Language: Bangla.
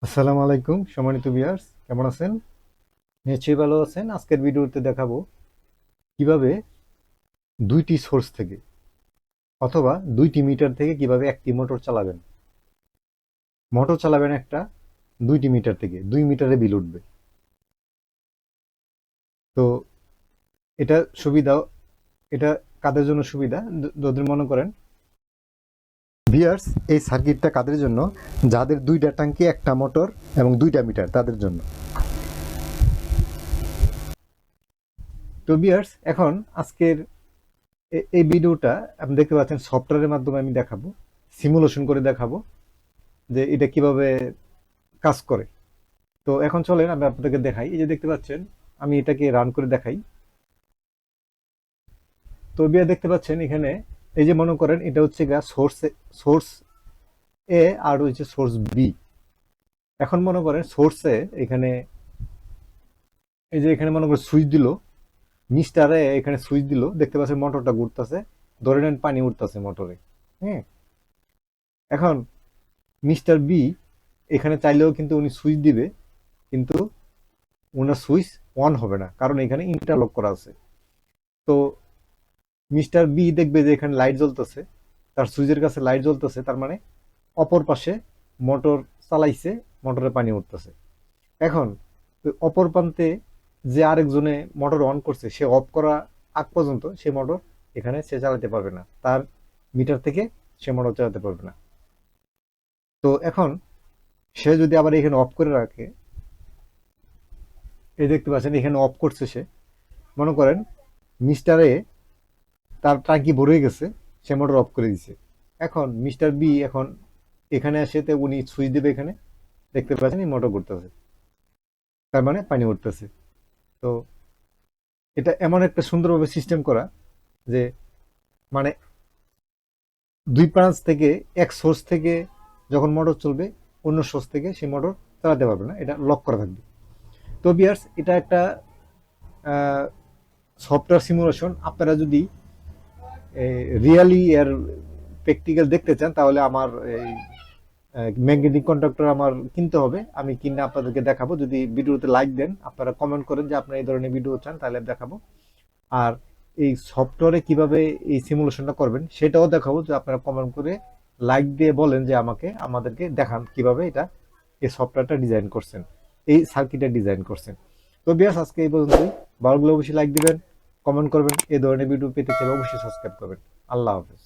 আসসালামু আলাইকুম সম্মানিত ভিউয়ার্স, কেমন আছেন? নিশ্চয়ই ভালো আছেন। আজকের ভিডিওতে দেখাবো কিভাবে দুইটি সোর্স থেকে অথবা দুইটি মিটার থেকে কিভাবে একটি মোটর চালাবেন। মোটর চালাবেন একটা, দুইটি মিটার থেকে 2 মিটারে বিল উঠবে। তো এটা সুবিধা, এটা কাদের জন্য সুবিধা? যদি মনে করেন ভিউয়ার্স, এই সার্কিটটা কাদের জন্য? যাদের দুইটা ট্যাঙ্কি, একটা মোটর এবং দুইটা মিটার, তাদের জন্য। তো ভিউয়ার্স, এখন আজকের এই ভিডিওটা আপনি দেখতে পাচ্ছেন সফটওয়্যারের মাধ্যমে আমি দেখাবো, সিমুলেশন করে দেখাবো যে এটা কিভাবে কাজ করে। তো এখন চলেন আমি আপনাদেরকে দেখাই। এই যে দেখতে পাচ্ছেন, আমি এটাকে রান করে দেখাই। তো বিয়া দেখতে পাচ্ছেন এখানে, এই যে মনে করেন এটা হচ্ছে গা সোর্স এ আর হচ্ছে সোর্স বি। এখন মনে করেন সোর্সে এখানে, এই যে এখানে মনে করেন সুইচ দিল, মিস্টারে এখানে সুইচ দিল, দেখতে পাচ্ছেন মোটরটা ঘুরতেছে, ধরে নেন পানি উঠতেছে মোটরে। হ্যাঁ, এখন মিস্টার বি এখানে চাইলেও কিন্তু উনি সুইচ দিবে, কিন্তু ওনার সুইচ অন হবে না, কারণ এখানে ইন্টারলক করা আছে। তো মিস্টার বি দেখবে যে এখানে লাইট জ্বলতেছে, তার সুইচের কাছে লাইট জ্বলতেছে, তার মানে অপর পাশে মোটর চালাইছে, মোটরে পানি উঠতেছে। এখন ওই অপর প্রান্তে যে আরেকজনে মোটর অন করছে, সে অফ করা আগ পর্যন্ত সে মোটর এখানে সে চালাতে পারবে না, তার মিটার থেকে সে মোটর চালাতে পারবে না। তো এখন সে যদি আবার এখানে অফ করে রাখে, এই দেখতে পাচ্ছেন এখানে অফ করছে সে, মনে করেন মিস্টারে তার টাঙ্কি ভরে গেছে, সে মোটর অফ করে দিছে। এখন মিস্টার বি এখন এখানে এসে উনি সুইচ দেবে, এখানে দেখতে পাচ্ছেন এই মোটর ঘুরতেছে, তার মানে পানি উঠতেছে। তো এটা এমন একটা সুন্দরভাবে সিস্টেম করা যে, মানে দুই ব্রাঞ্চ থেকে, এক সোর্স থেকে যখন মোটর চলবে, অন্য সোর্স থেকে সেই মোটর চালাতে পারবে না, এটা লক করা থাকবে। তো বিয়ার্স, এটা একটা সফটওয়্যার সিমুলেশন। আপনারা যদি রিয়ালি এর প্র্যাকটিক্যাল দেখতে চান, তাহলে আমার এই ম্যাগনেটিক কন্ডাক্টর আমার কিনতে হবে, আমি কিনে আপনাদেরকে দেখাবো। যদি ভিডিওতে লাইক দেন, আপনারা কমেন্ট করেন যে আপনারা এই ধরনের ভিডিও চান, তাহলে দেখাবো। আর এই সফটওয়্যারে কিভাবে এই সিমুলেশনটা করবেন সেটাও দেখাবো, যে আপনারা কমেন্ট করে লাইক দিয়ে বলেন যে আমাদেরকে দেখান কিভাবে এটা, এই সফটওয়্যারটা ডিজাইন করছেন, এই সার্কিটটা ডিজাইন করছেন। তো বিয়াস, আজকে এই পর্যন্তই। ভালো লাগলে অবশ্যই লাইক দিবেন, কমেন্ট করবেন, এই ধরনের ভিডিও পেতে চাইলে অবশ্যই সাবস্ক্রাইব করবেন। আল্লাহ হাফেজ।